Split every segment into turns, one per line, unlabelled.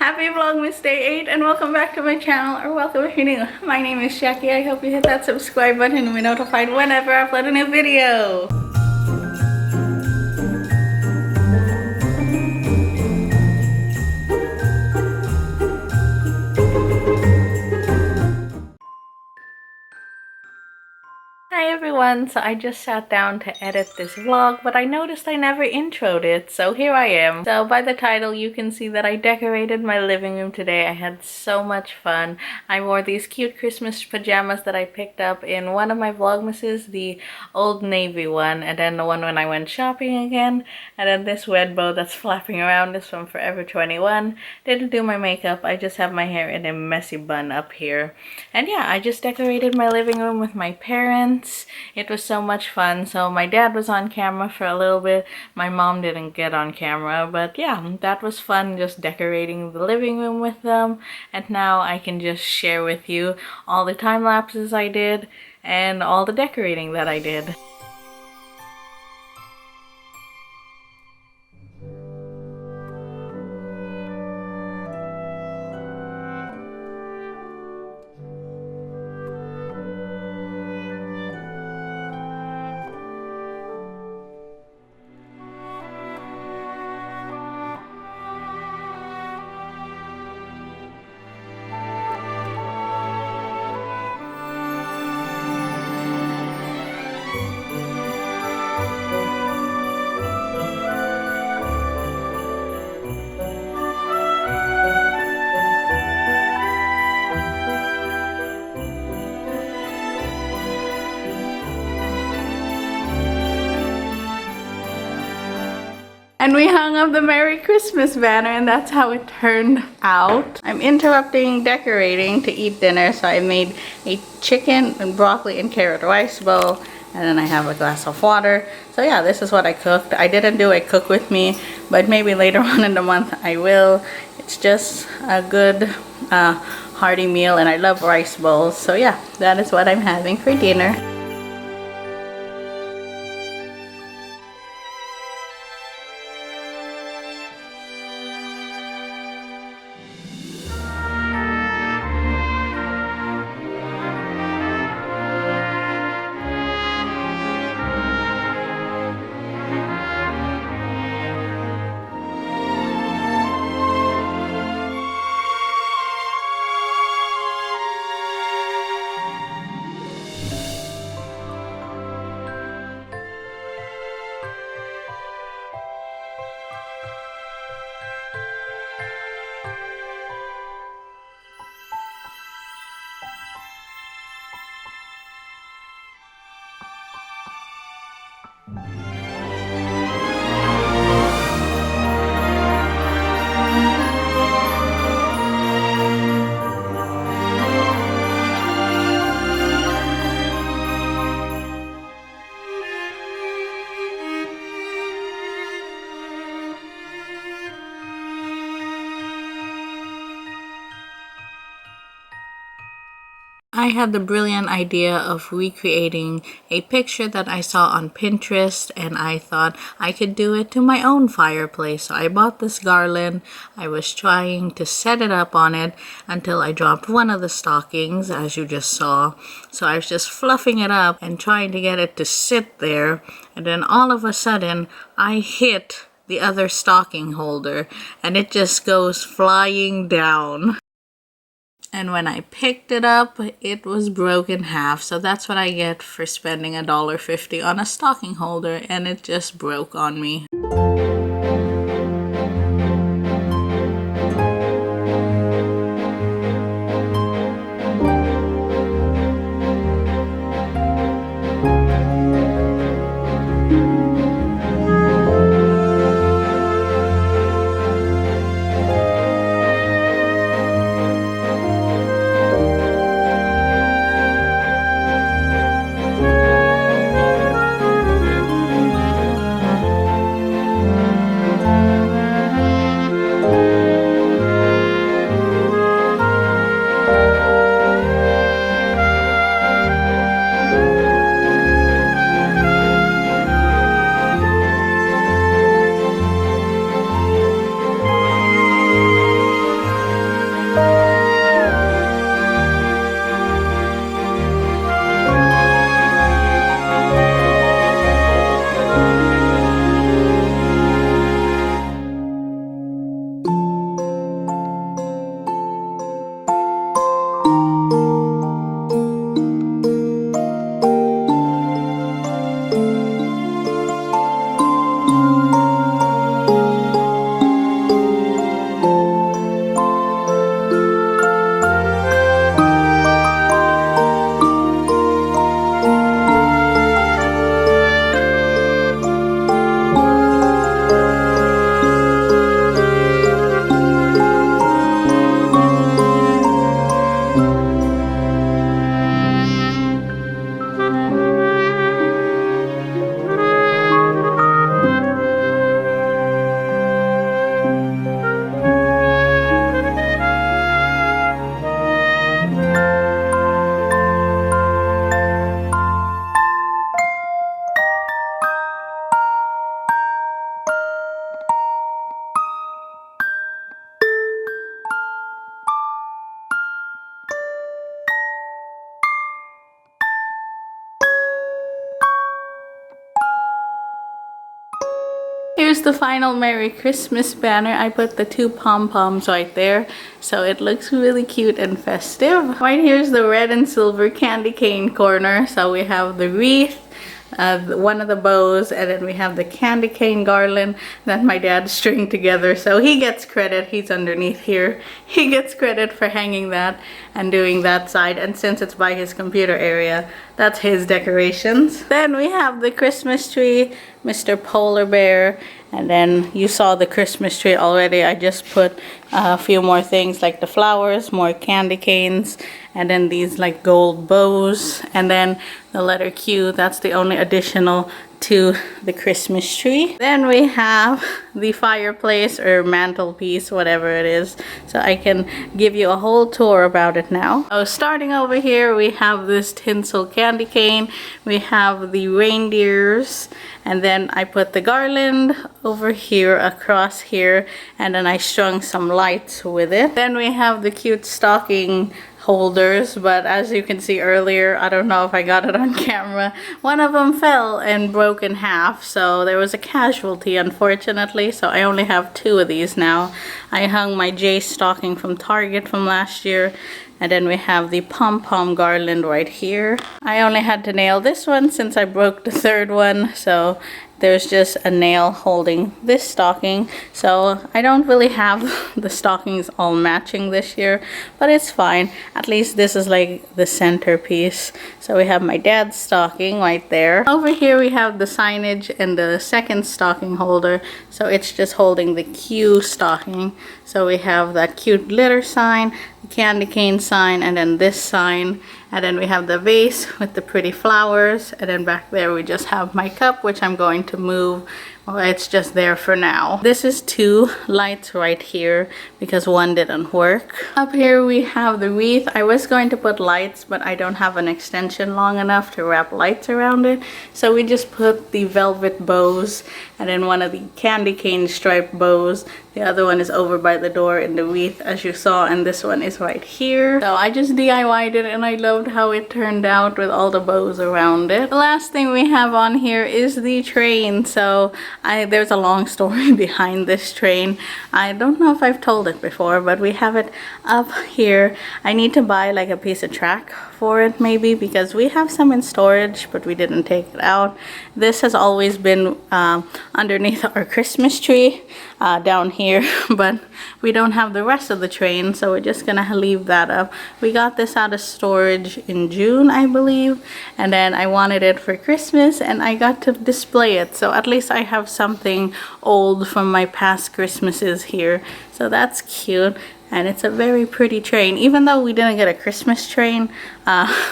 Happy Vlogmas Day 8 and welcome back to my channel, or welcome if you're new. My name is Jackie. I hope you hit that subscribe button and be notified whenever I upload a new video. Hi everyone, so I just sat down to edit this vlog, but I noticed I never introed it, so here I am. So by the title you can see that I decorated my living room today. I had so much fun. I wore these cute Christmas pajamas that I picked up in one of my Vlogmases, the Old Navy one, and then the one when I went shopping again, and then this red bow that's flapping around is from Forever 21. Didn't do my makeup, I just have my hair in a messy bun up here. And yeah, I just decorated my living room with my parents. It was so much fun. So my dad was on camera for a little bit. My mom didn't get on camera, but yeah, that was fun, just decorating the living room with them. And now I can just share with you all the time lapses I did and all the decorating that I did. And we hung up the Merry Christmas banner, and that's how it turned out. I'm interrupting decorating to eat dinner, so I made a chicken and broccoli and carrot rice bowl, and then I have a glass of water. So yeah, this is what I cooked. I didn't do a cook with me, but maybe later on in the month I will. It's just a good hearty meal, and I love rice bowls. So yeah, that is what I'm having for dinner. I had the brilliant idea of recreating a picture that I saw on Pinterest, and I thought I could do it to my own fireplace. So I bought this garland. I was trying to set it up on it until I dropped one of the stockings, as you just saw. So I was just fluffing it up and trying to get it to sit there, and then all of a sudden I hit the other stocking holder and it just goes flying down. And when I picked it up, it was broken in half. So that's what I get for spending $1.50 on a stocking holder, and it just broke on me. here's the final Merry Christmas banner. I put the 2 pom-poms right there, so it looks really cute and festive. Right here's the red and silver candy cane corner. So we have the wreath, one of the bows, and then we have the candy cane garland that my dad stringed together. So he gets credit. He's underneath here. He gets credit for hanging that and doing that side, and since it's by his computer area, that's his decorations. Then we have the Christmas tree, Mr. Polar Bear, and then you saw the Christmas tree already. I just put a few more things like the flowers, more candy canes, and then these like gold bows, and then the letter Q. That's the only additional to the Christmas tree. Then we have the fireplace or mantelpiece, whatever it is, so I can give you a whole tour about it now. Oh, starting over here, we have this tinsel candy cane, we have the reindeers, and then I put the garland over here across here, and then I strung some lights with it. Then we have the cute stocking holders, but as you can see earlier, I don't know if I got it on camera, one of them fell and broke in half, so there was a casualty unfortunately, so I only have 2 of these now. I hung my J stocking from Target from last year, and then we have the pom-pom garland right here. I only had to nail this one since I broke the 3rd one, so there's just a nail holding this stocking. So I don't really have the stockings all matching this year, but it's fine. At least this is like the centerpiece. So we have my dad's stocking right there. Over here we have the signage and the 2nd stocking holder. So it's just holding the Q stocking. So we have that cute glitter sign, the candy cane sign, and then this sign. And then we have the vase with the pretty flowers, and then back there we just have my cup, which I'm going to move. Well, it's just there for now. This is 2 lights right here because one didn't work. Up here we have the wreath. I was going to put lights, but I don't have an extension long enough to wrap lights around it. So we just put the velvet bows, and then one of the candy cane striped bows. The other one is over by the door in the wreath, as you saw, and this one is right here. So I just DIY'd it, and I loved how it turned out with all the bows around it. The last thing we have on here is the train. So there's a long story behind this train. I don't know if I've told it before, but we have it up here. I need to buy like a piece of track for it maybe, because we have some in storage but we didn't take it out. This has always been underneath our Christmas tree down here, but we don't have the rest of the train, so we're just gonna leave that up. We got this out of storage in June, I believe, and then I wanted it for Christmas and I got to display it, so at least I have something old from my past Christmases here. So that's cute. And it's a very pretty train. Even though we didn't get a Christmas train,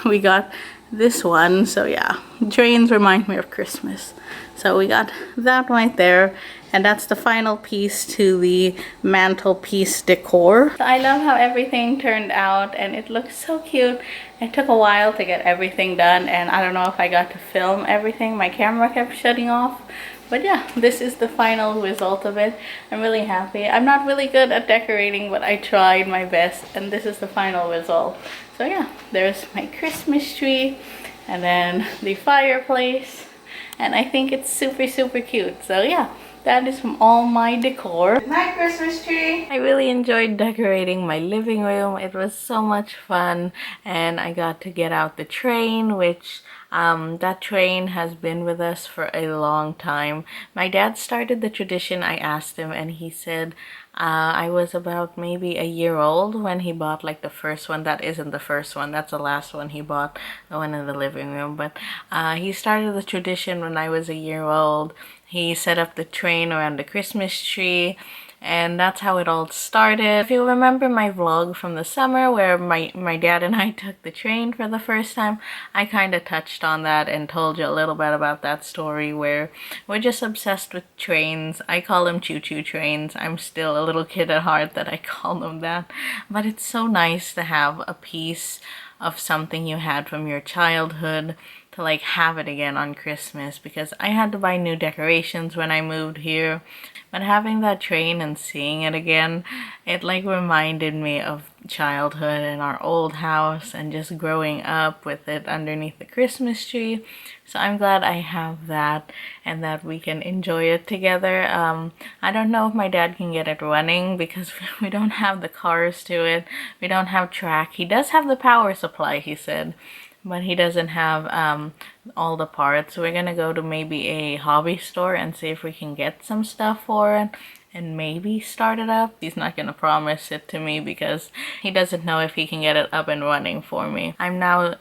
we got this one. So yeah, trains remind me of Christmas. So we got that right there. And that's the final piece to the mantelpiece decor. So I love how everything turned out, and it looks so cute. It took a while to get everything done, and I don't know if I got to film everything. My camera kept shutting off. But yeah, this is the final result of it. I'm really happy. I'm not really good at decorating, but I tried my best, and this is the final result. So yeah, there's my Christmas tree, and then the fireplace, and I think it's super, super cute. So yeah, that is from all my decor. My Christmas tree! I really enjoyed decorating my living room. It was so much fun, and I got to get out the train, which that train has been with us for a long time. My dad started the tradition, I asked him, and he said I was about maybe a year old when he bought like the first one. That isn't the first one, that's the last one he bought, the one in the living room. But he started the tradition when I was a year old. He set up the train around the Christmas tree, and that's how it all started. If you remember my vlog from the summer where my dad and I took the train for the first time, I kind of touched on that and told you a little bit about that story where we're just obsessed with trains. I call them choo-choo trains. I'm still a little kid at heart that I call them that. But it's so nice to have a piece of something you had from your childhood to to like have it again on Christmas, because I had to buy new decorations when I moved here. But having that train and seeing it again, it like reminded me of childhood and our old house and just growing up with it underneath the Christmas tree. So I'm glad I have that and that we can enjoy it together. I don't know if my dad can get it running because we don't have the cars to it. We don't have track. He does have the power supply, he said, but he doesn't have all the parts. So we're gonna go to maybe a hobby store and see if we can get some stuff for it and maybe start it up. He's not gonna promise it to me because he doesn't know if he can get it up and running for me. I'm now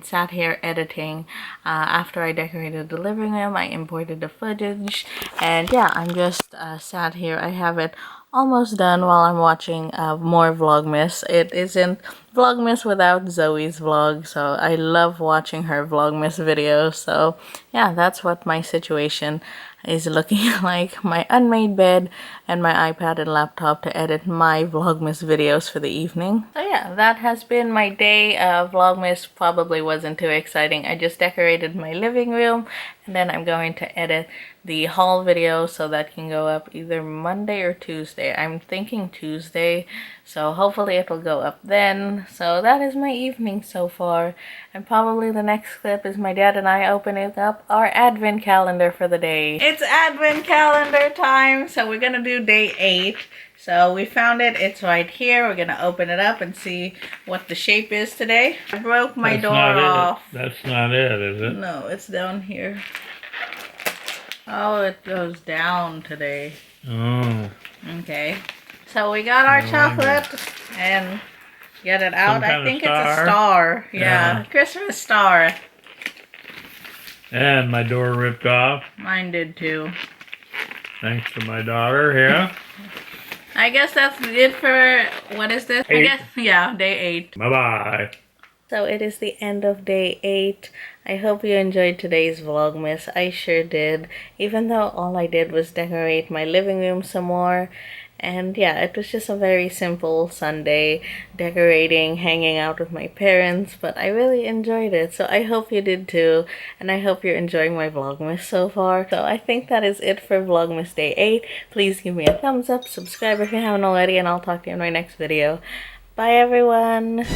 sat here editing. After I decorated the living room, I imported the footage, and yeah, I'm just sat here. I have it almost done while I'm watching more Vlogmas. It isn't Vlogmas without Zoe's vlog, so I love watching her Vlogmas videos. So yeah, that's what my situation is looking like. My unmade bed and my iPad and laptop to edit my Vlogmas videos for the evening. So yeah, that has been my day. Vlogmas probably wasn't too exciting. I just decorated my living room, and then I'm going to edit the haul video so that can go up either Monday or Tuesday. I'm thinking Tuesday, so hopefully it will go up then. So that is my evening so far, and probably the next clip is my dad and I opening up our advent calendar for the day. It's advent calendar time, so we're gonna do day 8. So we found it, it's right here. We're gonna open it up and see what the shape is today. I broke my door off.
That's not it, is it?
No, it's down here. Oh, it goes down today.
Oh.
Okay. So we got our chocolate and get it out. I think it's a star. Yeah, Christmas star.
And my door ripped off.
Mine did too.
Thanks to my daughter here.
I guess that's it for, what is this?
8.
I guess, yeah, day 8.
Bye-bye.
So it is the end of day 8. I hope you enjoyed today's Vlogmas. I sure did. Even though all I did was decorate my living room some more. And yeah, it was just a very simple Sunday, decorating, hanging out with my parents, but I really enjoyed it. So I hope you did too, and I hope you're enjoying my Vlogmas so far. So I think that is it for Vlogmas day 8. Please give me a thumbs up, subscribe if you haven't already, and I'll talk to you in my next video. Bye everyone!